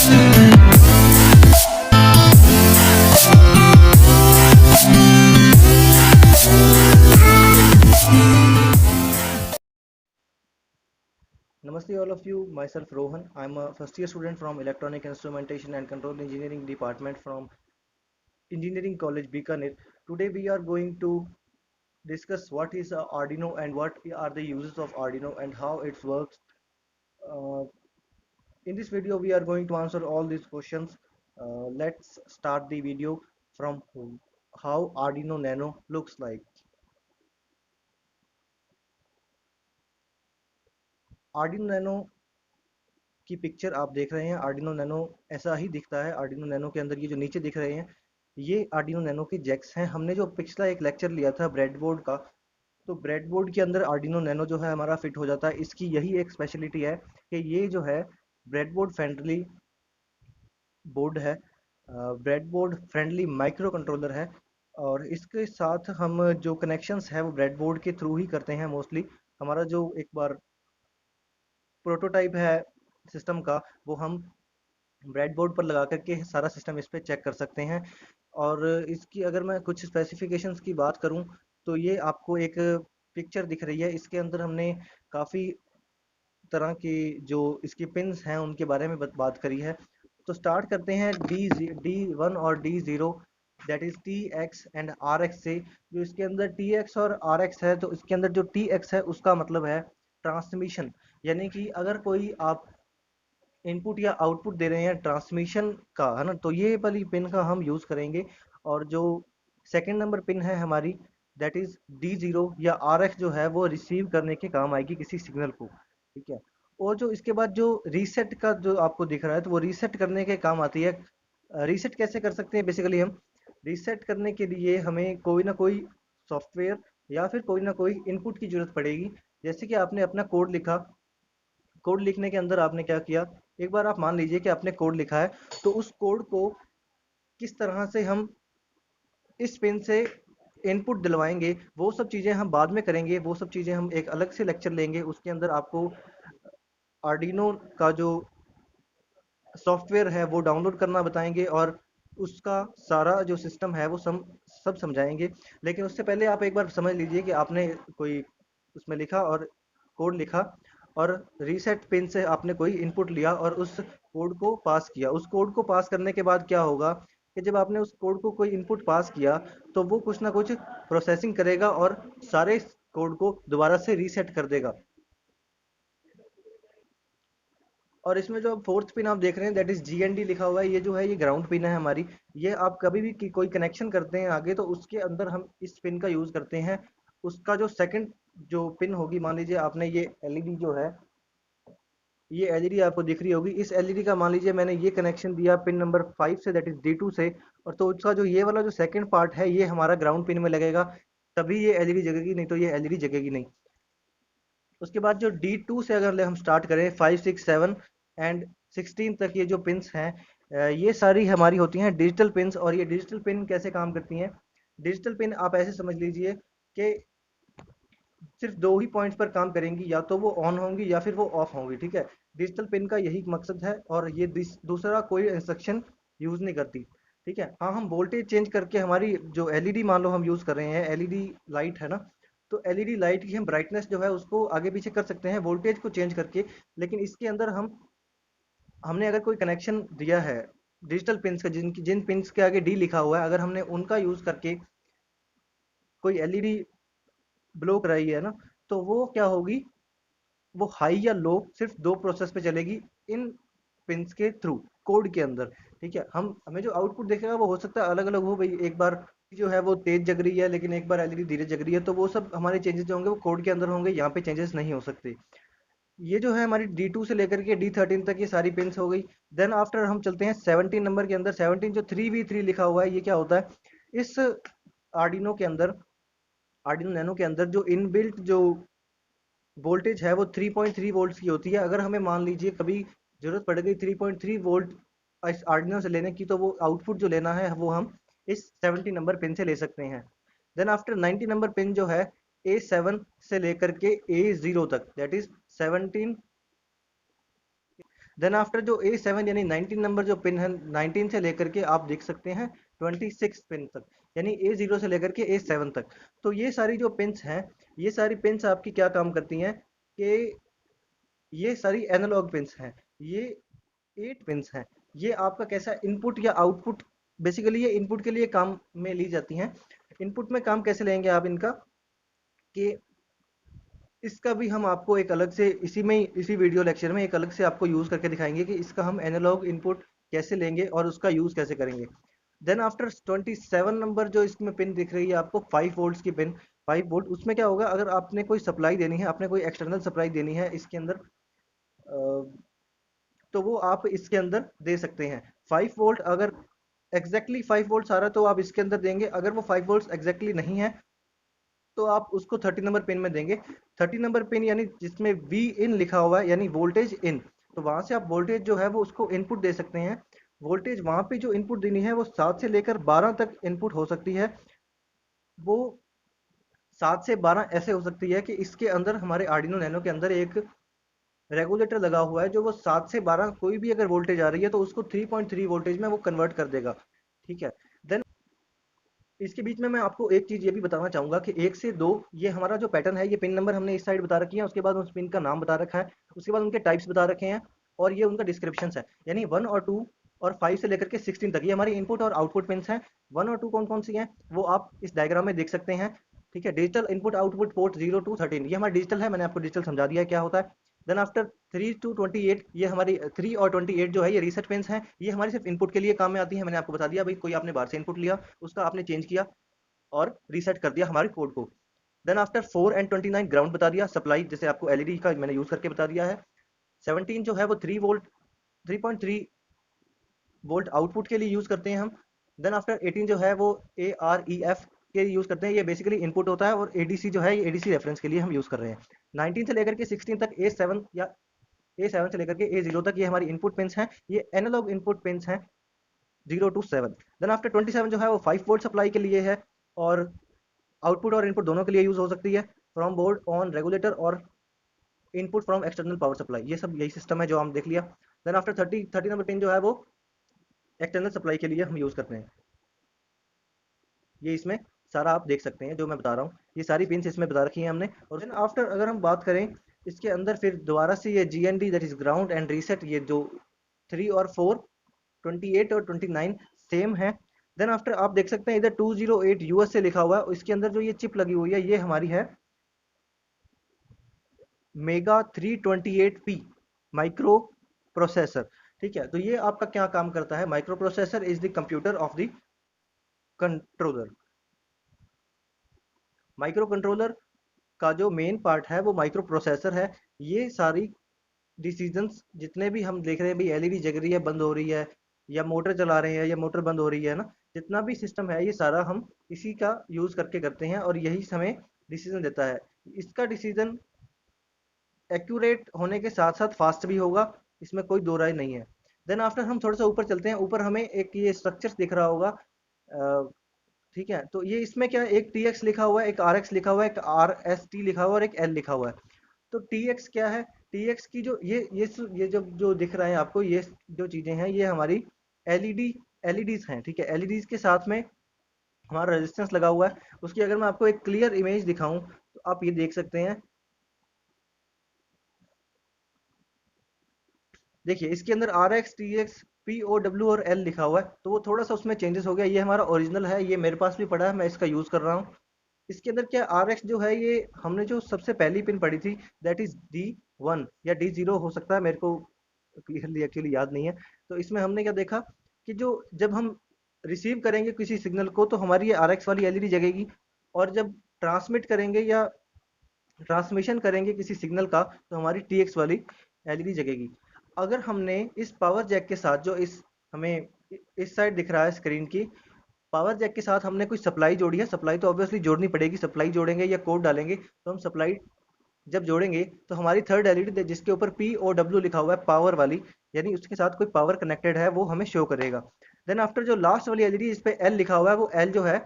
Namaste all of you, myself Rohan. I'm a first year student from Electronic Instrumentation and Control Engineering Department from Engineering College Bikaner. Today we are going to discuss what is Arduino and what are the uses of Arduino and how it works. Uh, in this video we are going to answer all these questions. Let's start the video from how Arduino Nano looks like. Arduino Nano की picture आप देख रहे हैं। Arduino nano ऐसा ही दिखता है। Arduino nano के अंदर ये जो नीचे दिख रहे हैं ये आर्डिनो नैनो के जैक्स हैं। हमने जो पिछला एक लेक्चर लिया था ब्रेडबोर्ड का, तो ब्रेडबोर्ड के अंदर आर्डिनो नैनो जो है हमारा फिट हो जाता है। इसकी यही एक स्पेशलिटी है कि ये जो है ब्रेडबोर्ड फ्रेंडली बोर्ड है, ब्रेडबोर्ड फ्रेंडली माइक्रो कंट्रोलर है। और इसके साथ हम जो कनेक्शंस है वो ब्रेडबोर्ड के थ्रू ही करते हैं मोस्टली। हमारा जो एक बार प्रोटोटाइप है सिस्टम का वो हम ब्रेडबोर्ड पर लगा करके सारा सिस्टम इस पे चेक कर सकते हैं। और इसकी अगर मैं कुछ स्पेसिफिकेशंस की बात करूं तो ये आपको एक पिक्चर दिख रही है। इसके अंदर हमने काफ़ी तरह की जो इसकी पिन्स हैं उनके बारे में बात करी है। तो स्टार्ट करते हैं डी वन और D0, that is TX and RX से। जो इसके अंदर TX और RX है तो इसके अंदर जो TX है उसका मतलब है ट्रांसमिशन, यानी कि अगर कोई आप इनपुट या आउटपुट दे रहे हैं ट्रांसमिशन का, है ना, तो ये वाली पिन का हम यूज़ करेंगे। और जो सेकंड नंबर पिन है हमारी दैट इज D0 या RX जो है वो रिसीव करने के काम आएगी किसी सिग्नल को, ठीक है। और जो इसके बाद जो रीसेट का जो आपको दिख रहा है तो वो रीसेट करने के काम आती है। रीसेट कैसे कर सकते हैं? बेसिकली हम रीसेट करने के लिए हमें कोई ना कोई सॉफ्टवेयर या फिर कोई ना कोई इनपुट की जरूरत पड़ेगी। जैसे कि आपने अपना कोड लिखा, कोड लिखने के अंदर आपने क्या किया, एक बार आप मान लीजिए कि आपने कोड लिखा है तो उस कोड को किस तरह से हम इस पिन से इनपुट दिलवाएंगे वो सब चीज़ें हम बाद में करेंगे। वो सब चीज़ें हम एक अलग से लेक्चर लेंगे। उसके अंदर आपको आर्डिनो का जो सॉफ्टवेयर है वो डाउनलोड करना बताएंगे और उसका सारा जो सिस्टम है वो सब समझाएंगे। लेकिन उससे पहले आप एक बार समझ लीजिए कि आपने कोई उसमें लिखा और कोड लिखा और रीसेट पिन से आपने कोई इनपुट लिया और उस कोड को पास किया। उस कोड को पास करने के बाद क्या होगा कि जब आपने उस कोड को कोई इनपुट पास किया तो वो कुछ ना कुछ प्रोसेसिंग करेगा और सारे कोड को दोबारा से रीसेट कर देगा। और इसमें जो फोर्थ पिन आप देख रहे हैं दैट इज GND लिखा हुआ है, ये जो है ये ग्राउंड पिन है हमारी। ये आप कभी भी कोई कनेक्शन करते हैं आगे तो उसके अंदर हम इस पिन का यूज करते हैं। उसका जो सेकंड जो पिन होगी, मान लीजिए आपने ये एलईडी जो है, ये एलईडी आपको दिख रही होगी, इस एलईडी का मान लीजिए मैंने ये कनेक्शन दिया pin number 5 say that is D2 से। और तो उसका जो ये वाला जो सेकंड पार्ट है ये हमारा ग्राउंड पिन में लगेगा, तभी ये एलईडी जगेगी, नहीं तो ये एलईडी जगेगी नहीं। उसके बाद जो D2 से अगर हम स्टार्ट करें 5 6 7 एंड 16 तक ये जो पिंस हैं, ये सारी हमारी होती हैं डिजिटल पिंस। और ये डिजिटल पिन कैसे काम करती हैं? डिजिटल पिन आप ऐसे समझ लीजिए कि सिर्फ दो ही पॉइंट्स पर काम करेंगी, या तो वो ऑन होंगी या फिर वो ऑफ होंगी, ठीक है। डिजिटल पिन का यही मकसद है और ये दूसरा कोई इंस्ट्रक्शन यूज नहीं करती, ठीक है। हाँ, हम वोल्टेज चेंज करके हमारी जो एलईडी मान लो हम यूज कर रहे हैं, एलईडी लाइट है ना, तो एलईडी लाइट की हम ब्राइटनेस जो है उसको आगे पीछे कर सकते हैं वोल्टेज को चेंज करके। लेकिन इसके अंदर हमने अगर कोई कनेक्शन दिया है डिजिटल पिंस का, जिन पिंस के आगे डी लिखा हुआ है, अगर हमने उनका यूज करके कोई एलईडी ब्लो कराई है ना, तो वो क्या होगी, वो हाई या लो सिर्फ दो प्रोसेस पे चलेगी इन पिंस के थ्रू कोड के अंदर, ठीक है। हमें जो आउटपुट देखेगा वो हो सकता है अलग अलग हो, भाई एक बार जो है वो तेज जग रही है लेकिन एक बार एलईडी धीरे जग रही है, तो वो सब हमारे चेंजेस जो होंगे वो कोड के अंदर होंगे, यहाँ पे चेंजेस नहीं हो सकते। ये जो है हमारी D2 से लेकर के D13 तक ये सारी पिंस हो गई। देन आफ्टर हम चलते हैं 17 नंबर के अंदर। 17 जो 3v3 लिखा हुआ है, ये क्या होता है इस आर्डिनो के अंदर, आर्डिनो नैनो के अंदर जो इनबिल्ट जो वोल्टेज है वो 3.3 वोल्ट की होती है। अगर हमें मान लीजिए कभी जरूरत पड़ गई 3.3 वोल्ट इस आर्डिनो से लेने की, तो वो आउटपुट जो लेना है वो हम इस 70 नंबर पिन से ले सकते हैं। देन आफ्टर 90 नंबर पिन जो है A7 से लेकर के A0 तक, दैट इज 17 देन आफ्टर जो A7 यानी 19 नंबर जो पिन है, 19 से लेकर के आप देख सकते हैं 26 पिन तक, यानी A0 से लेकर के A7 तक। तो ये सारी जो पिन्स हैं, ये सारी पिन्स आपकी क्या काम करती हैं कि ये सारी एनालॉग पिन्स हैं। ये 8 पिन्स हैं। ये आपका कैसा इनपुट या आउटपुट, बेसिकली ये इनपुट के लिए काम में ली जाती हैं। इनपुट में काम कैसे लेंगे आप इनका, कि इसका भी हम आपको एक अलग से इसी में इसी वीडियो लेक्चर में एक अलग से आपको यूज़ करके दिखाएंगे कि इसका हम एनालॉग इनपुट कैसे लेंगे और उसका यूज़ कैसे करेंगे। देन आफ्टर 27 नंबर जो इसमें पिन दिख रही है आपको, 5 वोल्ट्स की पिन, 5 वोल्ट, उसमें क्या होगा, अगर आपने कोई सप्लाई देनी है, आपने कोई एक्सटर्नल सप्लाई देनी है इसके अंदर, तो वो आप इसके अंदर दे सकते हैं। 5 वोल्ट अगर एग्जैक्टली 5 वोल्ट आ रहा है तो आप इसके अंदर देंगे, अगर वो 5 वोल्ट एग्जैक्टली नहीं है तो आप उसको 30 नंबर पिन में देंगे। 30 नंबर पिन यानी जिसमें वी इन लिखा हुआ है, यानी वोल्टेज इन, तो वहां से आप वोल्टेज जो है वो उसको इनपुट दे सकते हैं। वोल्टेज वहां पे जो इनपुट देनी है वो 7 से लेकर 12 तक इनपुट हो सकती है। वो 7 से 12 ऐसे हो सकती है कि इसके अंदर हमारे आर्डिनो नैनो के अंदर एक रेगुलेटर लगा हुआ है, जो वो 7 से 12 कोई भी अगर वोल्टेज आ रही है तो उसको 3.3 वोल्टेज में वो कन्वर्ट कर देगा। ठीक है। देन इसके बीच में मैं आपको एक चीज ये भी बताना चाहूंगा कि 1 से 2 ये हमारा जो पैटर्न है, ये पिन नंबर हमने इस साइड बता रखी है, उसके बाद उस पिन का नाम बता रखा है, उसके बाद उनके टाइप्स बता रखे हैं, और ये उनका डिस्क्रिप्शन है। यानी 1 और 2 और 5 से लेकर के 16 तक ये हमारी इनपुट और आउटपुट पिन हैं। 1 और 2 कौन कौन सी हैं वो आप इस डायग्राम में देख सकते हैं। ठीक है। Digital input output port 0 to 13 ये हमारा डिजिटल है, मैंने आपको डिजिटल समझा दिया है क्या होता है। देन आफ्टर 3 to 28 ये हमारी 3 और 28 जो है ये रीसेट पिन्स हैं। ये हमारी सिर्फ इनपुट के लिए काम में आती है। मैंने आपको बता दिया भाई, कोई आपने बाहर से इनपुट लिया, उसका आपने चेंज किया और रीसेट कर दिया हमारे कोड को। देन आफ्टर 4 and 29 ग्राउंड बता दिया, सप्लाई जैसे आपको एलईडी का मैंने यूज करके बता दिया है। 17 जो है वो 3 वोल्ट, 3.3 वोल्ट आउटपुट के लिए यूज करते हैं हम। देन आफ्टर 18 जो है वो AREF के यूज करते हैं, ये बेसिकली इनपुट होता है, और ADC जो है ये ADC रेफरेंस के लिए हम यूज कर रहे हैं। 19 से लेकर के 16 तक A7 या A7 से लेकर के A0 तक ये हमारी इनपुट पिन्स हैं, ये एनालॉग इनपुट पिन्स हैं 0 to 7। देन आफ्टर 27 जो है वो 5 वोल्ट सप्लाई के लिए है, और आउटपुट और इनपुट दोनों के लिए यूज हो सकती है, फ्रॉम बोर्ड ऑन रेगुलेटर और input from external power supply. ये सब यही सिस्टम है जो हम देख लिया। देन आफ्टर 30 नंबर पिन जो है वो एक्सटर्नल सप्लाई के लिए हम यूज करते हैं। ये इसमें सारा आप देख सकते हैं जो मैं बता रहा हूँ, ये सारी पिन इसमें बता रखी है हमने। और देन आफ्टर अगर हम बात करें इसके अंदर, फिर दोबारा से ये GND that is ground and reset, ये जो 3 और 4, 28 और 29 सेम है। देन आफ्टर आप देख सकते हैं इधर 208 US से लिखा हुआ है, इसके अंदर जो ये चिप लगी हुई है ये हमारी है मेगा 328P माइक्रो प्रोसेसर। ठीक है। तो ये आपका क्या काम करता है, micro processor is the computer of the controller. Micro controller का जो मेन पार्ट है वो माइक्रो प्रोसेसर है। ये सारी डिसीजंस जितने भी हम देख रहे हैं, भाई एलईडी जग रही है, बंद हो रही है, या मोटर चला रहे हैं या मोटर बंद हो रही है ना, जितना भी सिस्टम है ये सारा हम इसी का यूज करके करते हैं, और यही हमें डिसीजन देता है। इसका डिसीजन एक्यूरेट होने के साथ साथ फास्ट भी होगा, इसमें कोई दो राय नहीं है। देन आफ्टर हम थोड़ा सा ऊपर चलते हैं, ऊपर हमें एक ये स्ट्रक्चर दिख रहा होगा। ठीक है। तो ये इसमें क्या, एक TX लिखा हुआ है, एक RX लिखा हुआ है, एक RST लिखा हुआ है, और एक L लिखा हुआ है। तो TX क्या है, TX की जो ये जो दिख रहा है आपको, ये जो चीजें हैं ये हमारी एलईडी एलईडीज हैं। ठीक है। एलईडीज के साथ में हमारा रेजिस्टेंस लगा हुआ है। उसकी अगर मैं आपको एक क्लियर इमेज दिखाऊं तो आप ये देख सकते हैं। देखिए इसके अंदर RX TX POW और L लिखा हुआ है, तो वो थोड़ा सा उसमें चेंजेस हो गया। ये हमारा ओरिजिनल है, ये मेरे पास भी पड़ा है, मैं इसका यूज कर रहा हूँ। इसके अंदर क्या, RX जो है ये हमने जो सबसे पहली पिन पढ़ी थी, दैट इज D1 या D0 हो सकता है, मेरे को क्लियरली एक्चुअली याद नहीं है। तो इसमें हमने क्या देखा कि जो जब हम रिसीव करेंगे किसी सिग्नल को तो हमारी ये RX वाली एलईडी जगेगी, और जब ट्रांसमिट करेंगे या ट्रांसमिशन करेंगे किसी सिग्नल का तो हमारी TX वाली एलईडी जगेगी। अगर हमने इस पावर जैक के साथ जो हमें इस साइड दिख रहा है स्क्रीन की, पावर जैक के साथ हमने कोई सप्लाई जोड़ी है, सप्लाई तो ऑब्वियसली जोड़नी पड़ेगी, सप्लाई जोड़ेंगे या कोड डालेंगे तो हम सप्लाई जब जोड़ेंगे तो हमारी थर्ड एलईडी जिसके ऊपर POW लिखा हुआ है पावर वाली, यानी उसके साथ कोई पावर कनेक्टेड है वो हमें शो करेगा। देन आफ्टर जो लास्ट वाली एलईडी इस पे L लिखा हुआ है, वो L जो है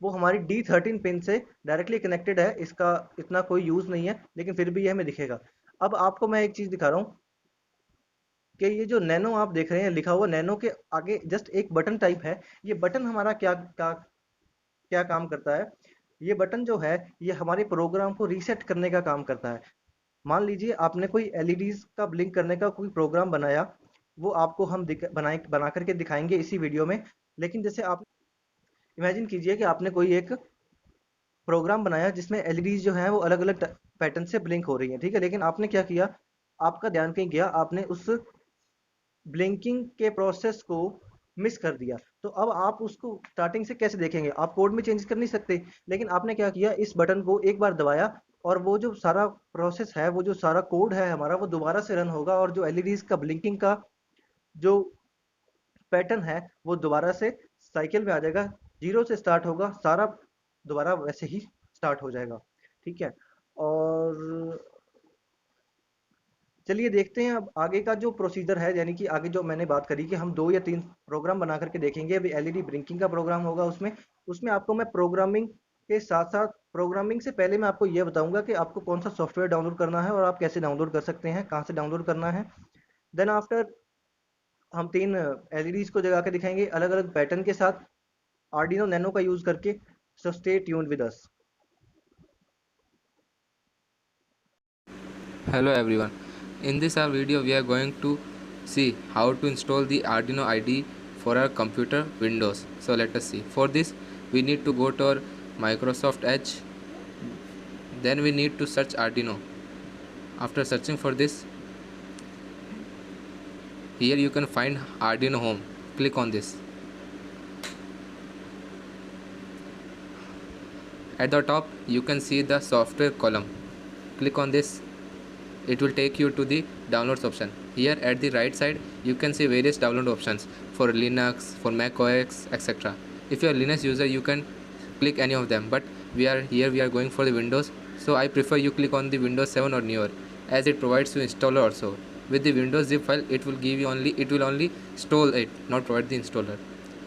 वो हमारी D13 पिन से डायरेक्टली कनेक्टेड है, इसका इतना कोई यूज नहीं है लेकिन फिर भी ये हमें दिखेगा। अब आपको मैं एक चीज दिखा रहा हूँ, कि ये जो नैनो आप देख रहे हैं लिखा हुआ, नैनो के आगे जस्ट एक बटन टाइप है। ये बटन हमारा क्या क्या क्या काम करता है? ये बटन जो है ये हमारे प्रोग्राम को रीसेट करने का काम करता है। मान लीजिए आपने कोई एलईडीज का ब्लिंक करने का कोई प्रोग्राम बनाया, वो आपको हम बना करके दिखाएंगे इसी वीडियो में। लेकिन जैसे आप इमेजिन कीजिए कि आपने कोई एक प्रोग्राम बनाया जिसमें एलईडीज जो हैं वो अलग अलग पैटर्न से ब्लिंक हो रही हैं, ठीक है, लेकिन आपने क्या किया, आपका ध्यान कहीं गया, आपने उस ब्लिंकिंग के प्रोसेस को मिस कर दिया। तो अब आप उसको स्टार्टिंग से कैसे देखेंगे? आप कोड में चेंज कर नहीं सकते। लेकिन आपने क्या किया, इस बटन को एक बार दबाया और वो जो सारा प्रोसेस है, वो जो सारा कोड है हमारा, वो दोबारा से रन होगा और जो एलईडीज का ब्लिंकिंग का जो पैटर्न है वो दोबारा से साइकिल में आ जाएगा। जीरो से स्टार्ट होगा, सारा दोबारा वैसे ही स्टार्ट हो जाएगा। ठीक है। और चलिए देखते हैं अब आगे का जो प्रोसीजर है, यानी कि आगे जो मैंने बात करी कि हम 2 या 3 प्रोग्राम बना करके देखेंगे। अभी एलईडी ब्लिंकिंग का प्रोग्राम होगा उसमें। उसमें आपको मैं प्रोग्रामिंग के साथ-साथ, प्रोग्रामिंग से पहले मैं आपको ये बताऊँगा कि आपको कौन-सा सॉफ्टवेयर डाउनलोड करना है और आप कैसे डाउनलोड कर सकते हैं, कहाँ से डाउनलोड करना है। देन आफ्टर हम 3 एलईडीज़ को जगा के दिखाएँगे अलग-अलग पैटर्न के साथ, आर्डिनो नैनो का यूज़ करके। So stay tuned with us. Hello everyone. In this our video we are going to see how to install the Arduino IDE for our computer Windows. So let us see. For this we need to go to our Microsoft Edge. Then we need to search Arduino. After searching for this, here you can find Arduino Home. Click on this. At the top you can see the software column. Click on this. It will take you to the downloads option. Here at the right side you can see various download options for Linux, for Mac OS, etc. If you are Linux user you can click any of them, but we are going for the Windows, so I prefer you click on the Windows 7 or newer, as it provides you installer also. With the Windows zip file it will only install it, not provide the installer.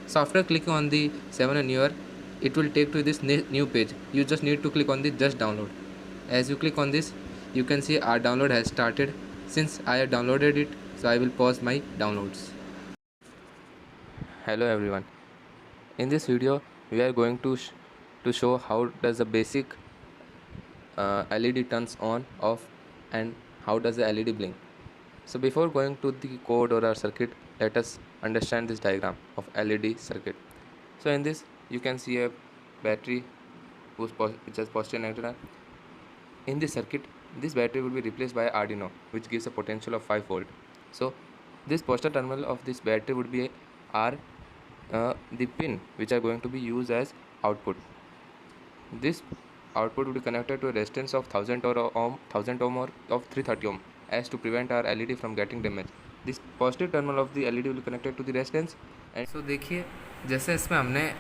So after clicking on the 7 or newer, it will take to this new page. You just need to click on the just download. As you click on this, you can see our download has started. Since I have downloaded it, so I will pause my downloads. Hello everyone. In this video we are going to show how does the basic LED turns on, off, and how does the LED blink. So before going to the code or our circuit, let us understand this diagram of LED circuit. So in this you can see a battery which has positive and negative. In this circuit, this battery will be replaced by Arduino, which gives a potential of 5 volt. So this positive terminal of this battery would be the pin which are going to be used as output. This output will be connected to a resistance of 1000 ohm or of 330 ohm, as to prevent our LED from getting damaged. This positive terminal of the LED will be connected to the resistance. And so देखिए, जैसे इसमें हमने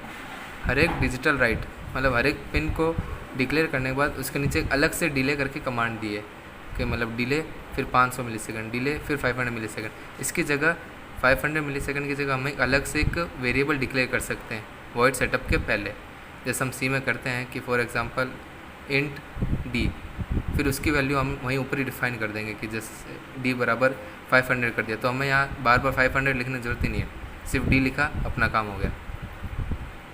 हर एक digital right, मतलब हर एक pin को declare करने के बाद उसके नीचे एक अलग से डिले करके कमांड दी है कि मतलब डिले फिर 500 मिलीसेकंड, डिले फिर 500 मिलीसेकंड। इसकी जगह 500 मिलीसेकंड की जगह हम एक अलग से एक वेरिएबल डिक्लेयर कर सकते हैं वॉइड सेटअप के पहले, जैसे हम सी में करते हैं कि फॉर एग्जांपल इंट डी, फिर उसकी वैल्यू हम वहीं ऊपर ही डिफाइन कर देंगे कि जैसे डी बराबर 500 कर दिया, तो हमें यहाँ बार बार 500 लिखने की ज़रूरत ही नहीं है, सिर्फ डी लिखा अपना काम हो गया।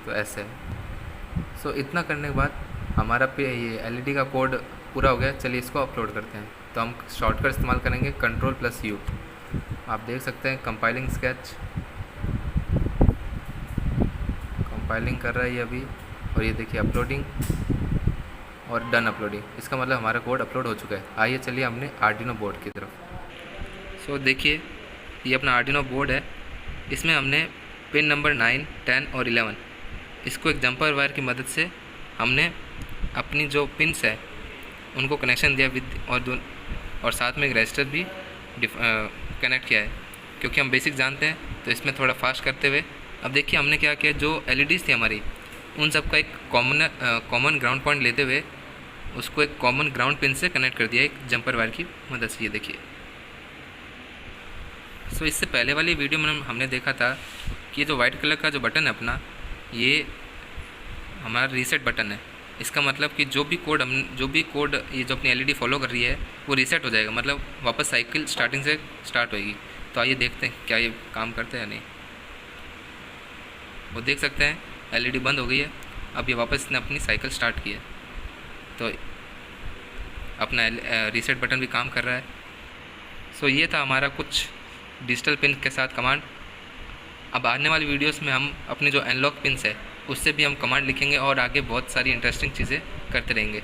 तो ऐसे है। सो इतना करने के बाद हमारा पे ये एलईडी का कोड पूरा हो गया। चलिए इसको अपलोड करते हैं। तो हम शॉर्टकट इस्तेमाल करेंगे Ctrl+U। आप देख सकते हैं कंपाइलिंग स्केच, कंपाइलिंग कर रहा है ये अभी, और ये देखिए अपलोडिंग और डन अपलोडिंग। इसका मतलब हमारा कोड अपलोड हो चुका है। आइए चलिए हमने आर्डिनो बोर्ड की तरफ। सो देखिए ये अपना आर्डिनो बोर्ड है। इसमें हमने पिन नंबर 9, 10 और 11 इसको एक जंपर वायर की मदद से हमने अपनी जो पिन्स है उनको कनेक्शन दिया विद और साथ में एक रजिस्टर भी कनेक्ट किया है, क्योंकि हम बेसिक जानते हैं। तो इसमें थोड़ा फास्ट करते हुए अब देखिए हमने क्या किया, जो एलईडीज़ थी हमारी उन सबका एक कॉमन ग्राउंड पॉइंट लेते हुए उसको एक कॉमन ग्राउंड पिन से कनेक्ट कर दिया एक जंपर वायर की मदद से। ये देखिए। सो इससे पहले वाली वीडियो में हमने देखा था कि ये जो वाइट कलर का जो बटन है अपना, ये हमारा रीसेट बटन है। इसका मतलब कि जो भी कोड ये जो अपनी एलईडी फॉलो कर रही है वो रीसेट हो जाएगा, मतलब वापस साइकिल स्टार्टिंग से स्टार्ट होएगी। तो आइए देखते हैं क्या ये काम करता है या नहीं। वो देख सकते हैं एलईडी बंद हो गई है। अब ये वापस ने अपनी साइकिल स्टार्ट की है, तो अपना रीसेट बटन भी काम कर रहा है। सो ये था हमारा कुछ डिजिटल पिन के साथ कमांड। अब आने वाली वीडियोस में हम अपने जो अनलॉक पिन्स है उससे भी हम कमांड लिखेंगे और आगे बहुत सारी इंटरेस्टिंग चीज़ें करते रहेंगे।